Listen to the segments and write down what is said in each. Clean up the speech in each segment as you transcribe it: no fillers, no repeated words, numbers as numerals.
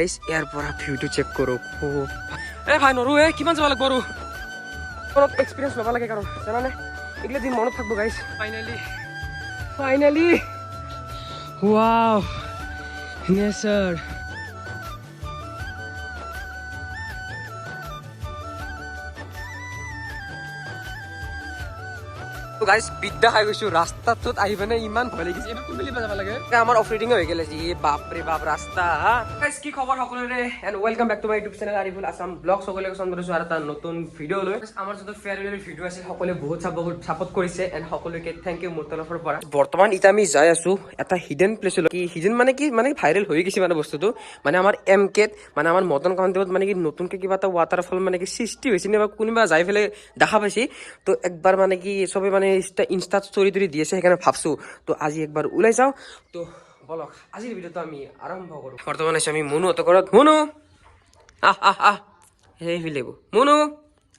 guys ইয়াৰ পৰা ভিউটো check কৰো এ ভাই নৰো এ কিমান যাব লাগিব আৰু অলপ এক্সপেৰিয়েন্স ল'ব লাগে কাৰণ জানানে এগুলা দিন মনত থাকবো গাইস ফাইনালি ওয়াও নেচাৰ তো গাইস বিদ্যা খাই গৈছো ৰাস্তাটোত আহি মানে ইমান ভয় লাগিছে এবাৰ কোনবেলি যাব লাগে আমাৰ অফ ৰোডিং হৈ গেলে জি বাপ ৰে বাপ ৰাস্তা গাইস কি খবৰ সকলোৰে and welcome back to my YouTube channel Ariful Assam blog সকলোকে চন্দ্ৰছো আৰু এটা নতুন ভিডিঅ লৈ আমাৰ যত ফেয়াৰৱেল ভিডিঅ আছে সকলোৱে বহুত সাপোৰ্ট কৰিছে এন্ড সকলোকে থ্যাংক ইউ মোৰ তৰফৰ পৰা বৰ্তমান ইটা আমি যাই আছো এটা হিডেন প্লেস কি হিডেন মানে কি মানে ভাইৰেল হৈ গৈছে মানে বস্তুটো মানে আমাৰ এমকেত মানে আমাৰ মদন কাউন্টিত মানে কি নতুনকে কিবা এটা ৱাটাৰফল মানে কি সৃষ্টি হৈছে নে বা কোনোবা যাই ফেলে দেখা পাইছি তো একবাৰ মানে কি সবে মানে ইনস্টা স্টোরি তুলি দিয়েছে সেখানে ভাবছো তো আজি একবার ওলাই যাও তো বলো আজির ভিডিওটা আমি আরম্ভ করব বর্তমানে আমি মনু অত করত মনু এই ফিলেব মনু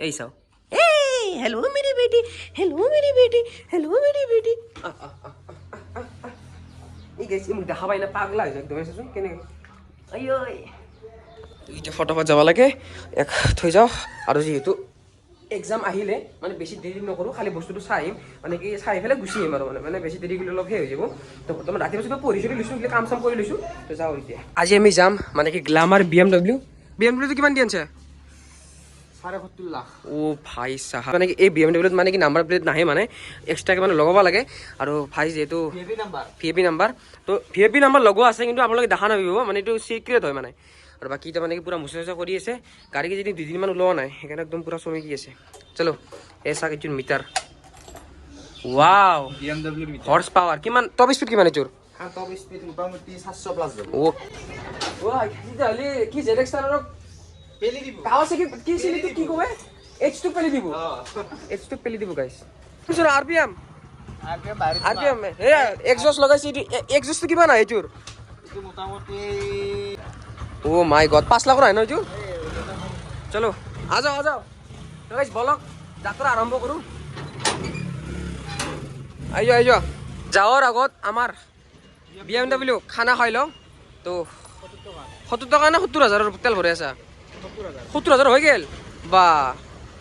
এই চাও এই हेलो मेरी बेटी हेलो मेरी बेटी हेलो मेरी बेटी এই গাইস আমি দেখা পাই না পাগলা হই একদম এসেছো কেনে আইও এইটা ফটোফট যাব লাগে এক থই যাও আর যেহেতু এক্সাম আহিলে মানে বেছি দেৰি নকৰোঁ খালি বস্তুটো চাইম মানে কি চাই ফেলে গুচি আহিম আৰু মানে বেছি দেৰি কৰিলে অলপ হৈ যাব তো বৰ্তমান ৰাতিপুৱা চবে পঢ়ি চলি লৈছোঁ কাম চাম কৰি লৈছোঁ তো যাওঁ এতিয়া আজি আমি যাম মানে কি গ্লামাৰ BMW কিমান দি আনছে ৭.৫ লাখ ও ভাই সাহাব মানে কি এই BMW মানে কি নাম্বাৰ প্লেট নাহে মানে এক্সট্ৰাকে মানে লগাব লাগে আৰু ভাই যেহেতু ভিএপি নাম্বাৰ তো ভিএপি নাম্বাৰ লগোৱা আছে কিন্তু আপোনালোকে দেখা নাপাব মানে এইটো চিক্ৰেট হয় মানে और बाकी तो मैंने पूरा मुसा कर गाड़ी की जी 2 दिन मान ओलोৱা নাই সেইকাৰণে একদম পুৰা চমকি আছে চলো ऐसा কিছু metre wow BMW horse power কিমান টপ স্পিড কিমান এচুৰ হ্যাঁ টপ স্পিড মোটামুটি 700 প্লাস যাব ও কি জালি কি ZX টাৰৰ পেলি দিব কাওছে কি চিলি কি কবে H2 পেলি দিব H2 পেলি দিব গাইস শুন RPM এ এক্সজস্ট লগাইছি এক্সজস্ট কিমান আহে এচুৰ এটো মোটামুটি ओ माय गॉड 5 लाख है ना जो चलो आ जाओ तो गाइस ब्लॉग যাত্রা আরম্ভ করু আইজো যাওয়ার আগত আমার BMW খানা খাই লও তো 70 টাকা না 70000 তেল ভরে আছে 70000 হয়ে গেল বা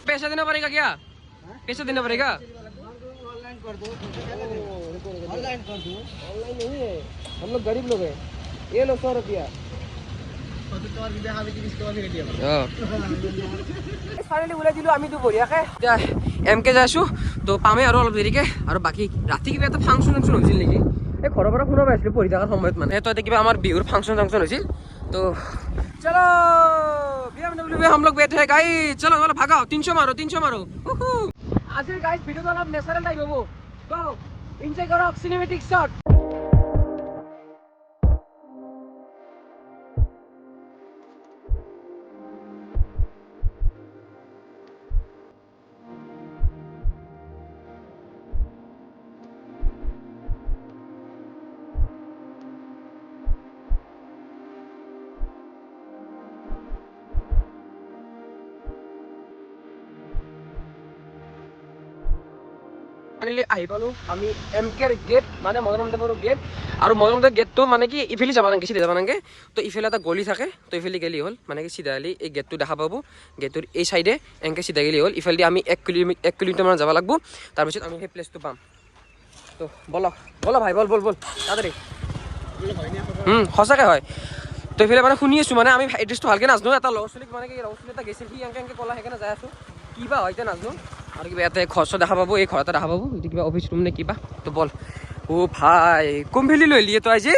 पैसा देना पड़ेगा क्या पैसा देना पड़ेगा ऑनलाइन कर दो ऑनलाइन नहीं है हम लोग गरीब लोग हैं ये लो 100 रुपया ফাইনালি ওলাই দিলো আমি তো বঢ়িয়াকে এমকে যাইছো তো পামে আৰু অলপ দেৰিকে আৰু বাকি ৰাতি কিবা এটা ফাংচন হৈছিল নেকি এই ঘৰৰ পৰা শুনা পাইছিলো পঢ়ি থকাৰ সময়ত মানে তো এতিয়া কিবা আমাৰ বিহুৰ ফাংচন হৈছিল তো চলো BMW में हम लोग बैठे हैं गाइस चलो भागाओ 300 मारो আজিৰ গাইস ভিডিওটো অলপ নেচাৰেল টাইপ হ'ব গো এনজয় কৰক সিনেমেটিক শট আহি পালো আমি এমকেৰ গেট মানে মদনমদেৱৰ গেট আৰু মদনমদেৱৰ গেটটো মানে কি ইফালে যাব নাগে চিধা যাব নাগে তো ইফালে এটা গলি থাকে তো ইফালে গেলি হ'ল মানে কি চিধা গেলি এই গেটটো দেখা পাব গেটৰ এই সাইডে এনকে চিধা গেলি হ'ল ইফালে আমি 1 কিলোমিটাৰ মান যাব লাগিব তাৰপিছত আমি সেই প্লেসটো পাম তো বলো ভাই বল তাড়াতাড়ি সঁচাকে হয় তো ইফালে মানে শুনি আছো মানে আমি এড্ৰেছটো ভালকে নাজানো এটা লছলিক মানে কি লছলি এটা গেছিল কি এনকে কলা সেইকাৰণে যাই আছো কিবা হয়তে নাজানো আর কিবা এতে খরচ দেখা পাবো এই ঘরটা দেখা পাবো এটা কিবা অফিস রুম নে কিবা তো বল ও ভাই কোম্পানি লৈ লিয়ে তো আজি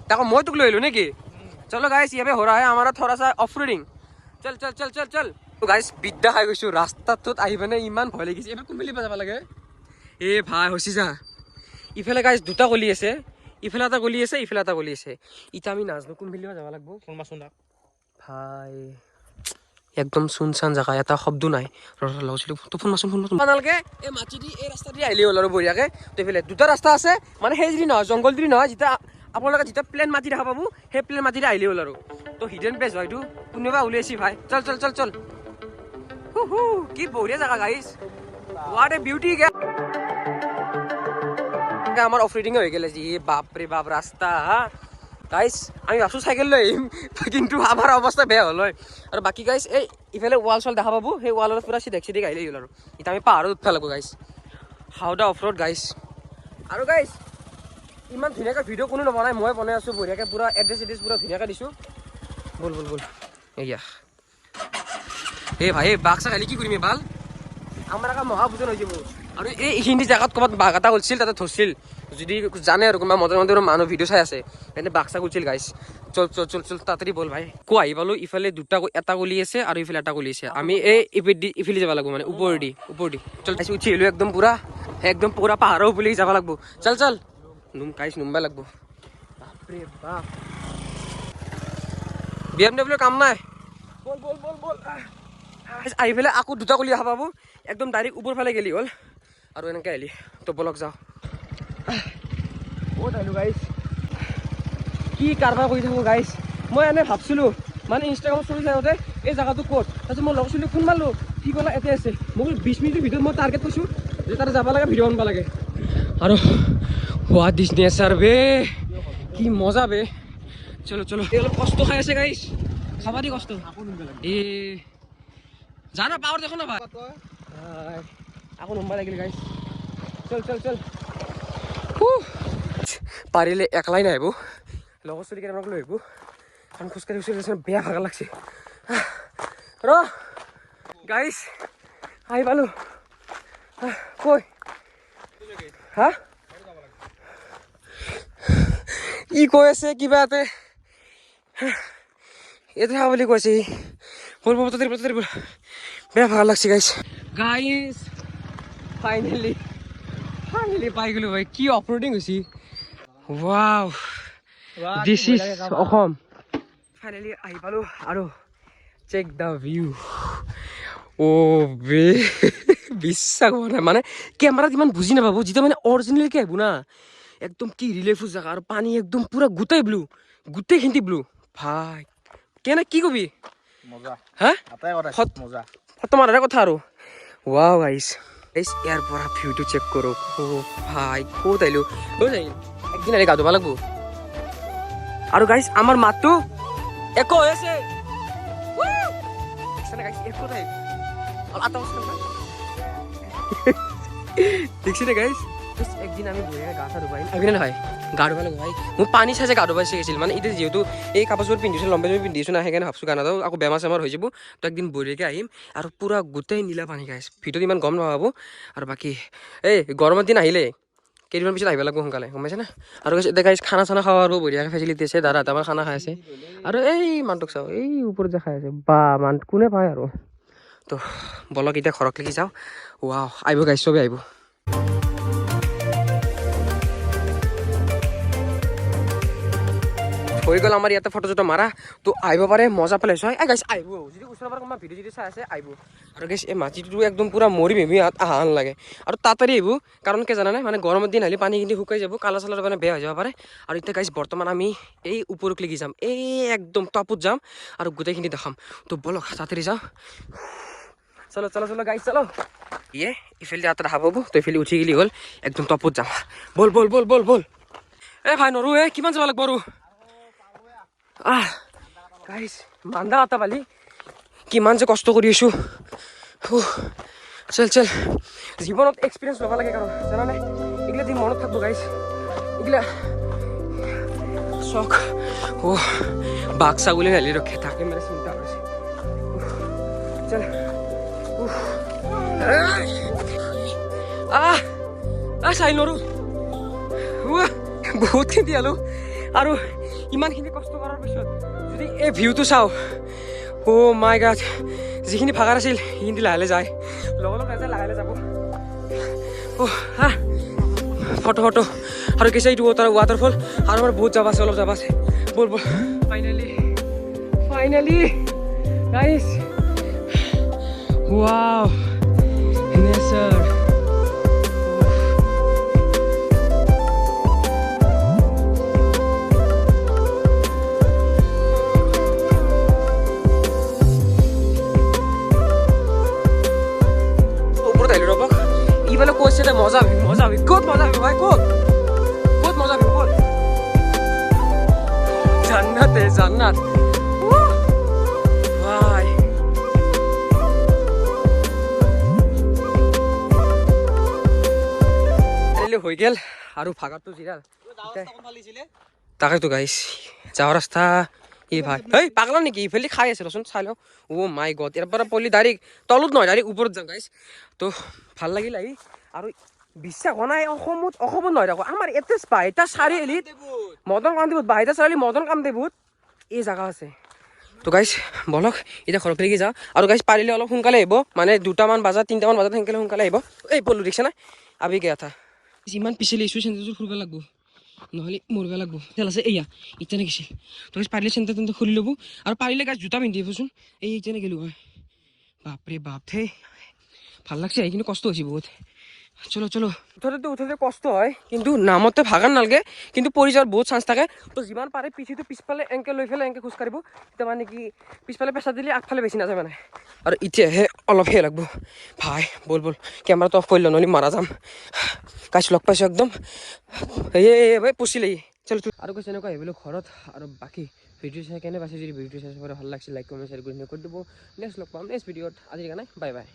তাকো মই তোক লৈ লো নেকি চলো গাইস ইয়াবে हो रहा है हमारा थोड़ा सा ऑफ रोडिंग चल তো গাইস বিদ্যা খাই গৈছো ৰাস্তাটোত আহি মানে ইমান ভয় লাগিছে এবাৰ কোম্পানি যাব লাগে এ ভাই হসি যা ইফালে গাইস দুটা গলি আছে ইফালে এটা গলি আছে ইফালে এটা গলি আছে ইটা আমি নাজনো কোম্পানি যাব লাগিব ফোন ভাই একদম শুনশান জায়গা এটা শব্দ নাই লছিলো তো ফোন মাছন বানালকে এই মাটি দি এই ৰাস্তা দি আইলি হল আৰু বঢ়িয়াকে তো ফেলে দুটা ৰাস্তা আছে মানে সেই যদি নহয় জংগল দি নহয় যেটা আপোনালোকে যেটা প্লেন মাটি দেখা পাবো সেই প্লেন মাটি দি আইলি হল আৰু তো হিডেন প্লেস হয়তো কোনোবা উলিয়াইছি ভাই চল কি বঢ়িয়া জায়গা গাইস হোয়াট এ বিউটি আমার অফ রিডিং হয়ে গেলে জি বাপ রে বাপ রাস্তা গাইজ আমি ভাবছোঁ চাইকেল লৈ আহিম কিন্তু আমাৰ অৱস্থা বেয়া হ'ল হয় আৰু বাকী গাইজ এই ইফালে ৱাল চল দেখা পাব সেই ৱালত পূৰা চিধা আহিলেই হ'ল আৰু এতিয়া আমি পাহাৰত উঠিব লাগিব guys Howda of road guys আৰু গাইজ ইমান ধুনীয়াকৈ ভিডিঅ' কোনো নবনাই মই বনাই আছোঁ বঢ়িয়াকৈ পূৰা এড্ৰেছ পূৰা ধুনীয়াকৈ দিছোঁ বল বল বল এয়া এই ভাই বাক্সা খালি কি কৰিম ভাল আমাৰ এটা মহাভোজন হৈ যাব আৰু এইখিনি জেগাত ক'ৰবাত বাঘ এটা ওলছিল তাতে ধৰছিল যদি জানে আৰু কোনোবা মন্দিৰ মানুহ ভিডিঅ' চাই আছে এনে বাক্সা কৰিছিল গাইছ চল চল চল চল তাড়াতাড়ি বল ভাই আহি পালোঁ ইফালে দুটা এটা গলি আছে আৰু ইফালে এটা গলি আছে আমি এই ইফালে যাব লাগিব মানে ওপৰেদি চল উঠি আহিলোঁ একদম পুৰা পাহাৰৰ ওপৰলৈ যাব লাগিব চল চল গাইছ নুমবা লাগিব বাপৰে বাপ BMW কাম নাই বল বল বল বল আহি পেলাই আকৌ দুটা গলি আহা পাব একদম ডাইৰেক্ট ওপৰ ফালে গেলি হ'ল আৰু এনেকৈ আহিলি তো বলক যাওঁ ক'ত আহিলোঁ গাইছ কি কাৰবাৰ কৰি থাকোঁ গাইছ মই এনে ভাবছিলোঁ মানে ইনষ্টাগ্ৰামত চলি থাকোঁতে এই জেগাটো ক'ত তাৰপিছত মই লগ চলি ফোন মাৰিলোঁ কি ক'লা ইয়াতে আছে মোক 20 মিনিটৰ ভিতৰত মই টাৰ্গেট কৈছোঁ যে তাতে যাব লাগে ভিডিঅ' বনাব লাগে আৰু হোৱা দিছ নেচাৰ বে কি মজা বে চলো চলো এই অলপ কষ্ট খাই আছে গাইছ খাবা দি কষ্ট এ জানা পাৱাৰ দেখো না ভাই আকৌ নম্বৰ লাগিল গাইছ চল চল চল পাৰিলে একলাই নাহিব লগৰ চলি কেইটামানক লৈ আহিব কাৰণ খোজকাঢ়ি বেয়া ভাগৰ লাগছে ৰ গাইছ আহি পালোঁ কৈ হা ই কৈ আছে কিবা এতে এইটো খা বুলি কৈছে বল বল তই বেয়া ভাগৰ লাগছে গাইছ ফাইনেলি পাই গ'লো ভাই কি অফৰোডিং হৈছে wow this is Assam finally আহি পালোঁ আৰু চেক দ্য ভিউ বে বিশ্বাস হোৱা নাই মানে কেমেৰাত ইমান বুজি নাপাব যেতিয়া মানে অৰিজিনেলকৈ আহিব না একদম কি ৰিলেফুল জেগা আৰু পানী একদম পূৰা গোটেইখিনি ব্লু ভাই কেনে কি কবি হা ফটো মাৰাৰে কথা আৰু ৱাও গাইছ ইয়াৰ পৰা ভিউটো চেক কৰোঁ ভাই ক'ত আহিলোঁ একদিন আহি গা ধুব লাগিব আৰু গাইছ আমাৰ মাতটো একো হৈ আছে দেখছি দে গাইছ একদিন আমি বঢ়িয়াকৈ গা চা ধুবাই আহিবি নহয় গা ধুব লাগিব ভাই মোৰ পানী চাই গা ধুবাই শিকিছিল মানে এতিয়া যিহেতু এই কাপোৰযোৰ পিন্ধিছোঁ লম্বা যোৰ পিন্ধিছোঁ না সেইকাৰণে ভাবছোঁ গা নাযাওঁ আকৌ বেমাৰ চেমাৰ হৈ যাব তো একদিন বঢ়িয়াকৈ আহিম আৰু পূৰা গোটেই নীলা পানী গাইছ ভিতৰত ইমান গম নাপাব আৰু বাকী এই গৰমৰ দিন আহিলে কেইদিনমান পিছত আহিব লাগিব সোনকালে গম পাইছে না আৰু এতিয়া গাইছ খানা চানা খাওঁ আৰু বঢ়িয়াকৈ ফেচিলিটি আছে দাদা আমাৰ খানা খাই আছে আৰু এই মানুহটোক চাওঁ এই ওপৰত যে খাই আছে বা মান কোনে পায় আৰু তো বলক এতিয়া ঘৰত লাগি যাওঁ ৱাও আহিব গাইছ চবেই আহিব হৈ গ'ল আমাৰ ইয়াতে ফটো চটো মাৰা তো আহিব পাৰে মজা পেলাইছোঁ হয় গাইছ আহিব যদি ওচৰৰ পৰা কোনোবা ভিডিঅ' যদি চাই আছে আহিব আৰু গাইছ এই মাটিটো একদম পূৰা মৰি মেমি আহা নালাগে আৰু তাড়াতাড়ি আহিব কাৰণ কি জানানে মানে গৰমৰ দিন আহিলে পানীখিনি শুকাই যাব কালাৰ চালাৰ মানে বেয়া হৈ যাব পাৰে আৰু এতিয়া গাইছ বৰ্তমান আমি এই ওপৰক লাগি যাম এই একদম টপত যাম আৰু গোটেইখিনি দেখাম তো বলক তাড়াতাড়ি যাওঁ চলো চলো চলো গাইছ চলো ইফালে ইয়াতে দেখা পাব তো ইফালে উঠি গেলি হ'ল একদম টপত যাম বল বল বল বল বল এই ভাই নৰো কিমান যাব লাগিব আৰু গাইছ মান্দা এটা পালি কিমান যে কষ্ট কৰি আছোঁ চল চল জীৱনত এক্সপিৰিয়েঞ্চ ল'ব লাগে কাৰণ জানানে এইগিলা দিন মনত থাকব গাইছ এইগিলা চখ বাঘ ছাগলী নালি ৰখে থাকে মানে চিন্তা কৰিছে চল চাই নৰো বহুতখিনি আলো আৰু ইমানখিনি কষ্ট কৰাৰ পিছত যদি এই ভিউটো চাওঁ মাই গড যিখিনি ভাগাৰ আছিল সেইখিনি লাহে যায় লগে নাযায় লাহে যাব ফটো আৰু কিছু এইটো ৱাটাৰফল আৰু আমাৰ বহুত যাব আছে অলপ যাব আছে বল বল ফাইনেলি গাইছ ৱাও নেচাৰ কৈছে মজা মজা ক'ত মজা ভাই ক'ত মজা ক'ত তে জান্নাত ভাই হৈ গেল আৰু ভাগাৰটো জিৰা তাকেতো গাইছ যাৱাৰ ৰাস্তা এই ভাই এই পাগলা নেকি ইফালে খাই আছে ৰচোন চাই লওঁ অ' মাই গড ইয়াৰ পৰা পলি ডাইৰেক্ট তলত নহয় ডাইৰেক্ট ওপৰত যাম গাইছ তো ভাল লাগিল আহি আৰু বিশ্বাস হোৱা নাই অসমত নহয় দেখো আমাৰ ইয়াতে বাহিতা চাৰিআলিত মদন কামদেৱত বাহিতা চাৰিআলি মদন কামদেৱত এই জাগা আছে তো গাইছ বলক এতিয়া ঘৰত লাগি যাওঁ আৰু গাইছ পাৰিলে অলপ সোনকালে আহিব মানে 2টামান বজাত 3টামান বজাত সোনকালে আহিব এই পলু ৰিক্সা নাই আবি গেয়া থা যিমান পিছলি ইছ্যু চেণ্টাৰযোৰ ফুৰিব লাগব নহ'লে মৰিব লাগব তেল আছে এয়া ইটানে গৈছিল তো পাৰিলে চেণ্টাৰ তেন্তে খুলি ল'ব আৰু পাৰিলে গাছ জোতা পিন্ধি আহিবচোন এই ইটানে গেলোঁ হয় বাপৰে বাপ হে ভাল লাগছে আহি কিন্তু কষ্ট হৈছে বহুত চলো চলো উঠোতে কষ্ট হয় কিন্তু নামতে ভাগাৰ নালাগে কিন্তু পৰি যোৱাৰ বহুত চান্স থাকে তো যিমান পাৰে পিঠিটো পিছফালে এনেকৈ লৈ পেলাই এনেকৈ খোজকাঢ়িব তেতিয়া মানে কি পিছফালে প্ৰেছাৰ দিলে আগফালে বেছি নাযায় মানে আৰু এতিয়াহে অলপ সেই লাগব ভাই বল কেমেৰাটো অফ কৰি লওঁ নহ'লে মাৰা যাম গাইছ লগ পাইছোঁ একদম এই পচিলেই চলো আৰু কৈছে এনেকুৱা আহিবলৈ ঘৰত আৰু বাকী ভিডিঅ' চাই কেনে পাইছে যদি ভিডিঅ' চাই ভাল লাগিছে লাইক কমেণ্ট শ্বেয়াৰ কৰি দিব নেক্সট লগ পাম নেক্সট ভিডিঅ'ত আজিৰ কাৰণে বাই বাই